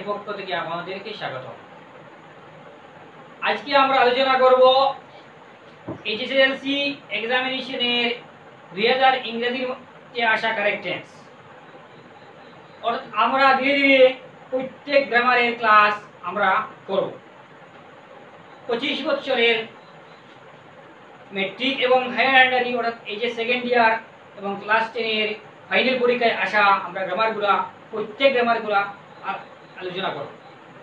পক্ষ থেকে আপনাদেরকে স্বাগত। আজকে আমরা আলোচনা করব এইচএসএলসি এক্সামিনেশনের 2000 ইংরেজিতে আসা কারেক্টেন্স। অর্থাৎ আমরা ধীরে ধীরে প্রত্যেক গ্রামারের ক্লাস আমরা করব। 25 বছরের মেট্রিক এবং হায়ার সেকেন্ডারি অর্থাৎ এইচএস সেকেন্ড ইয়ার এবং ক্লাস 10 এর ফাইনাল পরীক্ষায় আসা আমরা গ্রামারগুলা প্রত্যেক গ্রামারগুলা আলোচনা করব।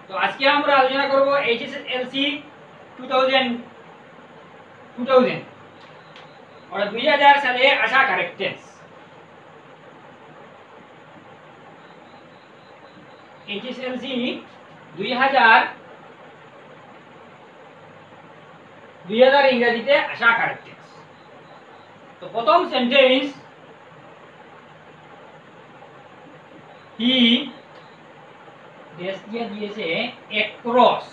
তো আজকে আমরা আলোচনা করব এইচএসএলসি 2000 অর্থাৎ 2000 সালে আসা কারেক্টেন্স। এইচএসএলসি 2000 ইংরেজিতে আসা কারেক্টেন্স। তো প্রথম সেন্টেন্স, হি দিয়েছে across,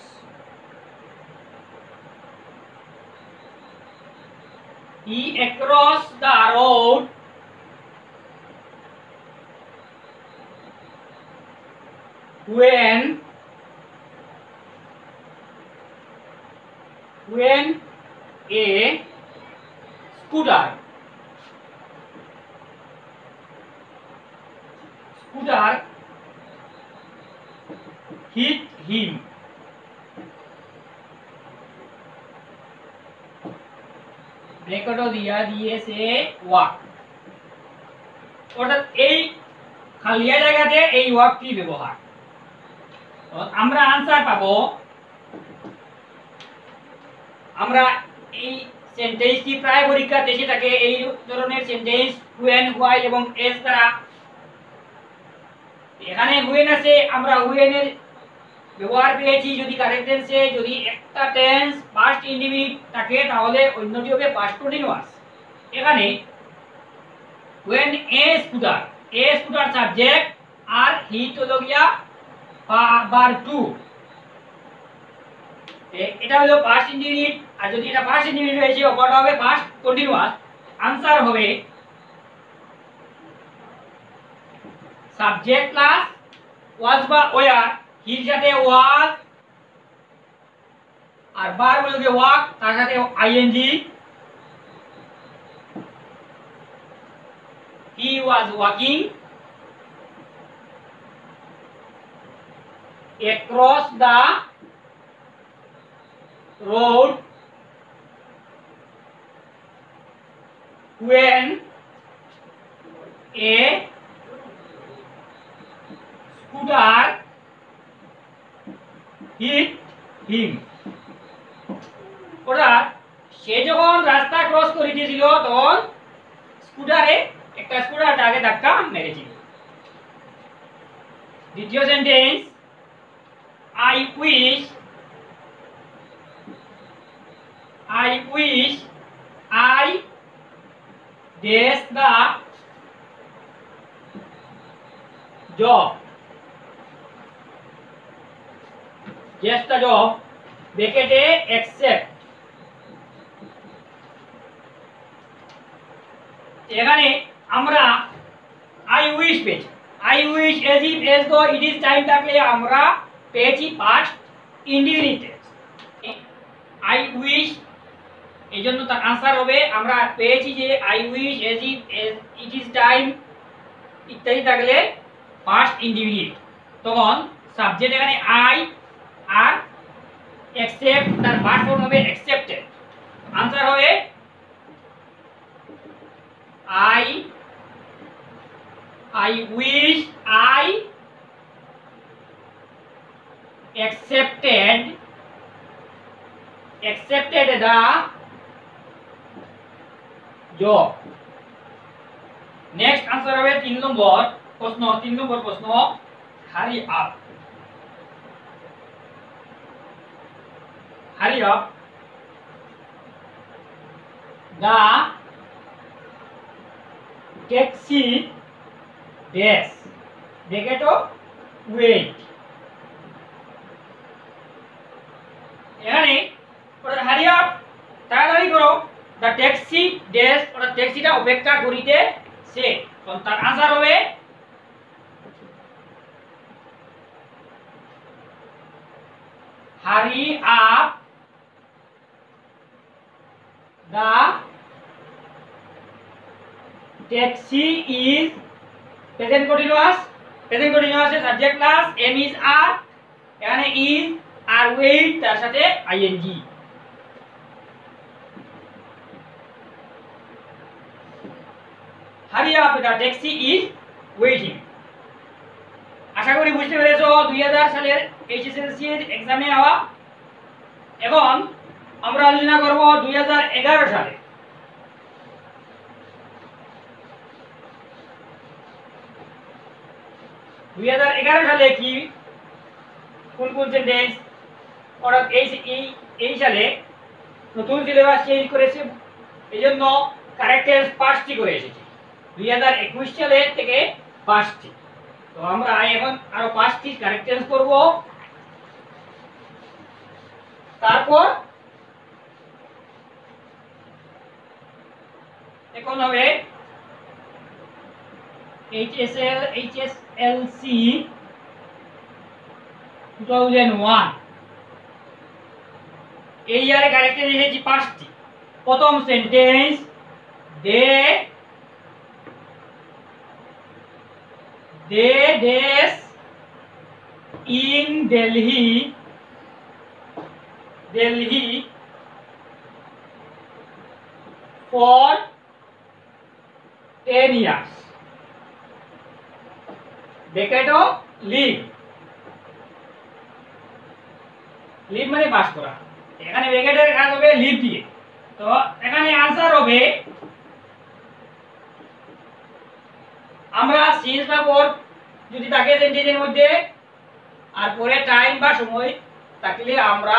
he across the road when a scooter hit him. ব্রেকেটও দিয়েছে ওয়াক। অর্থাৎ এই খালিয়া জায়গাতে এই ওয়াকটি ব্যবহার। আমরা আনসার পাবো, আমরা এই সেন্টেন্সটি প্রায় পরীক্ষাতে এসে থাকে এই ধরনের সেন্টেন্স when, while এবং as দ্বারা। এখানে when আছে, আমরা when এর ব্যবহার পেয়েছি যদি কারেক্ট টেন্সে, যদি একটা টেন্স পাস্ট ইনডিফিনিট থাকে তাহলে অন্যটি হবে পাস্ট কন্টিনিউয়াস। এখানে when a scooter সাবজেক্ট আর হিট হলো গিয়া ভার্ব টু। এটা হলো পাস্ট ইনডিফিনিট, আর যদি এটা পাস্ট ইনডিফিনিট হয়েছে অপরটা হবে পাস্ট কন্টিনিউয়াস। আনসার হবে সাবজেক্ট প্লাস ওয়াজ বা ওয়ার, হির সাথে ওয়াজ আর ভার্ব হলো গিয়ে ওয়াক, তার সাথে ING. he was walking across the road when a scooter hit him. অর্থাৎ সে যখন রাস্তা ক্রস করে দিয়েছিল তখন একটা স্কুটার তাকে ধাক্কা মেরেছিল। দ্বিতীয় sentence, I wish I dash the job, yes the job ব্র্যাকেটে accept। এখানে আমরা I wish পেয়েছি, I wish as if as though it is time থাকলে আমরা পেয়েছি past indefinite। I wish এই জন্য তার আনসার হবে, আমরা পেয়েছি যে I wish as if as it is time ইত্যাদি থাকলে past indefinite, তখন সাবজেক্ট এখানে I আর accept তার ভার্ব ফর্ম হবে accepted। আনসার হবে I wish I accepted the job। Next answer হবে 3 নম্বর প্রশ্ন। hurry up the taxi dash bracket wait। এখানে hurry up তাড়াতাড়ি করো, the taxi dash অর্থাৎ ট্যাক্সিটা অপেক্ষা করিতেছে, তার আনসার হবে hurry up the taxi is present continuous এর subject class am is are এখানে is আর wait তার সাথে ing hurry up the taxi is waiting আশা করি বুঝতে পেরেছো 2000 সালের এইচএসএলসি এর एग्जामে আওয়া এখন আমরা আলোচনা করব 2011 সালে 2011 সালে কি কোন কোন সেন্টেন্স অর্থাৎ এই সালে নতুন সিলেবাস চেঞ্জ করেছে এইজন্য কারেক্টেন্স 5টি করে এসেছে 2021 সালে থেকে 5টি তো আমরা এখন আরো 5টি কারেক্টেন্স করব তারপর এখন হবে HSLC 2001 এই ইয়ারে কারেক্টেন্স এসেছে 5টি প্রথম sentence they days in Delhi for 10 years ব্র্যাকেটও লিভ মানে পাস করা এখানে ব্র্যাকেটের কাজ হবে লিভ দিয়ে তো এখানে आंसर হবে আমরা সিন্স বা পর যদি থাকে সেন্টেন্সের মধ্যে আর পরে টাইম বা সময় থাকলে আমরা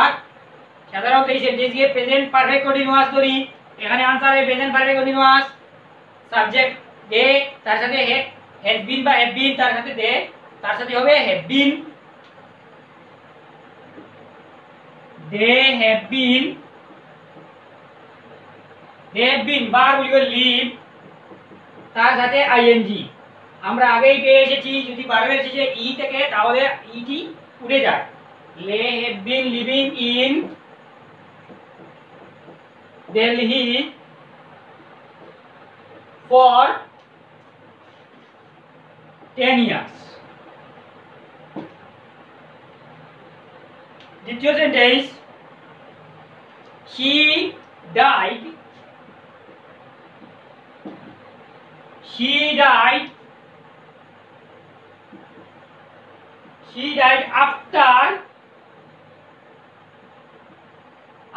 সাধারণত এই সেন্টেন্সকে প্রেজেন্ট পারফেক্ট কন্টিনিউয়াস ধরি এখানে आंसर है present perfect continuous subject they তার সাথে হ্যাজ বিন বা হ্যাভ বিন তার সাথে দে তার সাথে হবে have been they have been বার উইল লিভ তার সাথে আইএনজি আমরা আগেই পেয়ে এসেছি যদি ভার্বের শেষে ই থেকে তাহলে ইটি উঠে যায় they have been living in Delhi for 10 years দ্বিতীয় sentence she died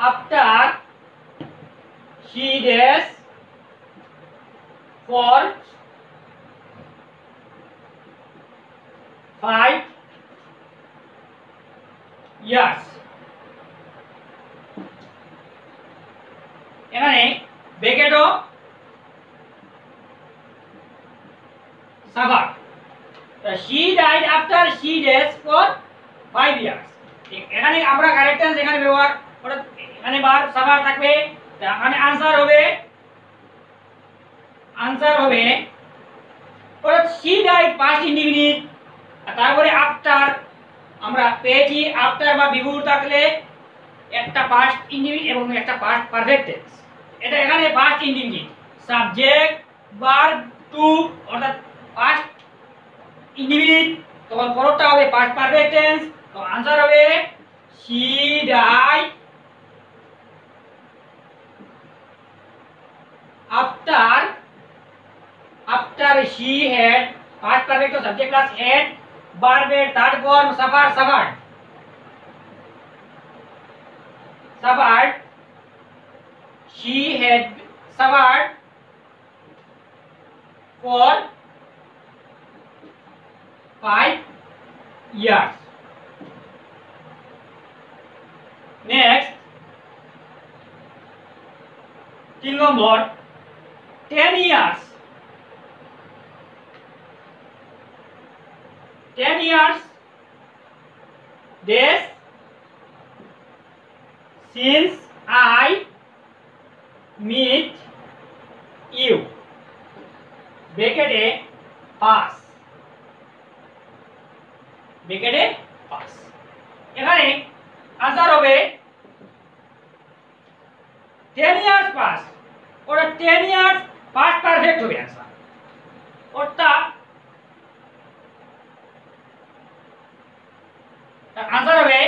after she days for 5 years এখানে ব্র্যাকেটও suffer she died after she days for 5 years এখানে আমরা কারেক্টেন্স এখানে ব্যবহার অর্থাৎ এখানে ভার্ব সাফার থাকবে এখানে आंसर হবে অর্থাৎ she died past indefinite তারপরে আফটার আমরা পেয়েছি আফটার বা বিফোর থাকলে একটা পাস্ট ইনডিফিনিট এবং একটা পাস্ট পারফেক্ট টেন্স এটা এখানে past indefinite subject verb two অর্থাৎ পাস্ট ইনডিফিনিট তখন পরটা হবে পাস্ট পারফেক্ট টেন্স তো आंसर হবে she died after she had past perfect to subject class had verb third form suffered she had suffered for 5 years next 3 number 10 years 10 years days since I meet you ব্র্যাকেটে pass এখানে answer হবে 10 years pass ওটা 10 years past perfect হবে answer ওটা answer হবে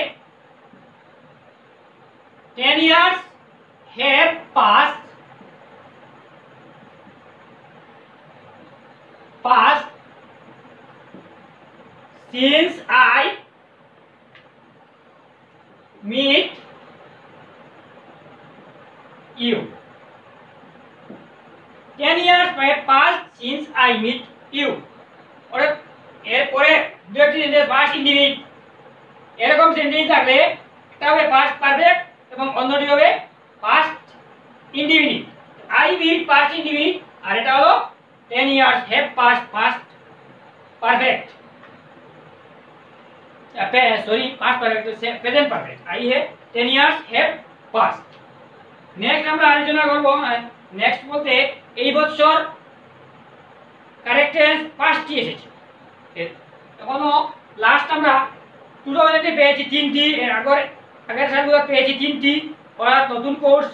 10 years have passed since I meet you 10 years have passed since I meet you ওরে এরপরে দুটি সেন্টেন্স পাস্ট ইনডিফিনিট এরকম সেন্টেন্স থাকলে এটা হবে পাস্ট পারফেক্ট এবং অন্যটি হবে past indefinite I met past indefinite আর এটা হলো 10 years have passed past perfect sorry past perfect present perfect I है 10 years have passed নেক্সট আমরা আলোচনা করব নেক্সট বলতে এই বছর কারেক্ট টেন্স পাস্টই এসেছে এখনো লাস্ট আমরা 2000 এ পেয়েছি তিনটি এর আগের সালগুলো পেয়েছি তিনটি ওরা নতুন কোর্স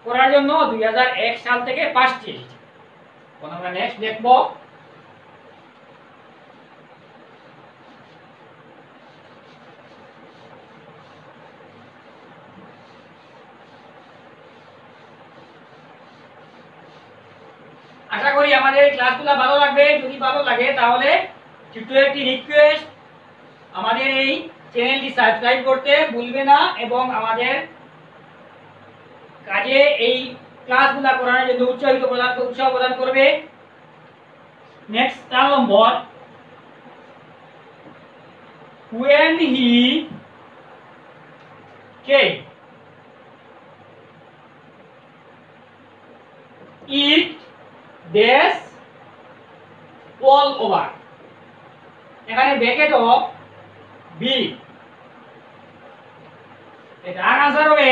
করার জন্য 2001 সাল থেকে পাস্টই এসেছে এখন আমরা নেক্সট দেখব আশা করি আমাদের এই ক্লাসগুলো ভালো লাগবে যদি ভালো লাগে তাহলে ছোট্ট একটি রিকোয়েস্ট আমাদের এই চ্যানেলটি সাবস্ক্রাইব করতে ভুলবে না এবং আমাদের কাজে এই ক্লাসগুলো করানোর জন্য উৎসাহ প্রদান করবে next 4 number when he came it dash all over এখানে ব্র্যাকেট ও বি এটা आंसर হবে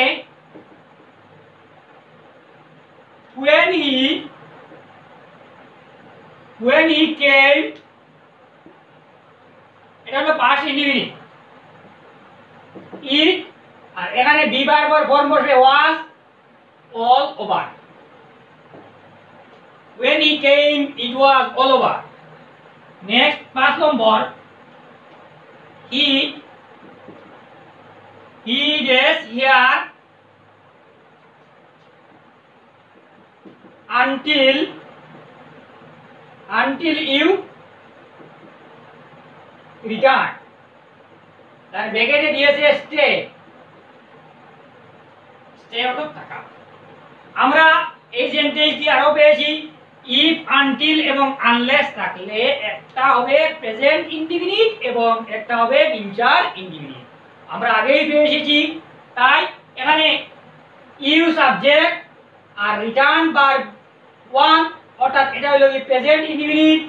when he came এটা হলো পাস্ট ইনডিফিনিট it আর এখানে বি বারবার ফর্ম বসবে was all over when he came it was all over next 5 number he is here until you return তার ব্র্যাকেটে দিয়েছে স্টে অর্থ থাকা আমরা এই সেন্টেন্সটি আরো পেয়েছি if until এবং unless থাকলে একটা হবে প্রেজেন্ট ইনডিফিনিট এবং একটা হবে ফিউচার ইনডিফিনিট আমরা আগেই পেয়ে এসেছি তাই এখানে ইউ সাবজেক্ট আর রিটার্ন ভার্ব ওয়ান অর্থাৎ এটা হলো কি প্রেজেন্ট ইনডিফিনিট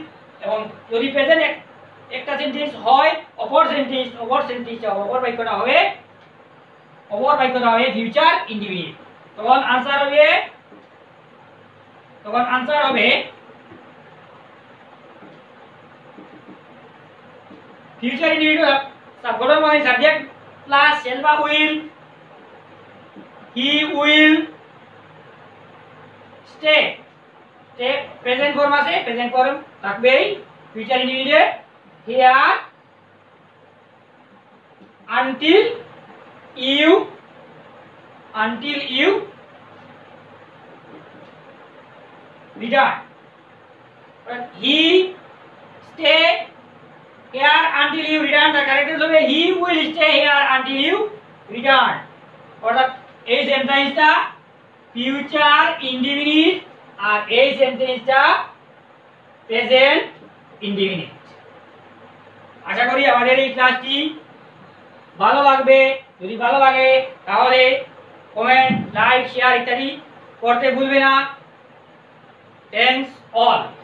এবং যদি প্রেজেন্ট একটা সেন্টেন্স হয় অপর বাক্যটা হবে ফিউচার ইনডিফিনিট তখন आंसर হবে ফিউচার ইনডিফিনিট সাবগঠন মানে সাবজেক্ট প্লাস shall বা will he will stay present form আছে প্রেজেন্ট ফর্ম থাকবেই future ইনডিফিনিটে here until you return but he stay here until you return the correct answer হবে he will stay here until you return অর্থাৎ এই সেন্টেন্সটা future indefinite আর এই সেন্টেন্সটা present indefinite আশা করি আমাদের এই ক্লাসটি ভালো লাগবে যদি ভালো লাগে তাহলে কমেন্ট লাইক শেয়ার ইত্যাদি করতে ভুলবে না থ্যাঙ্কস অল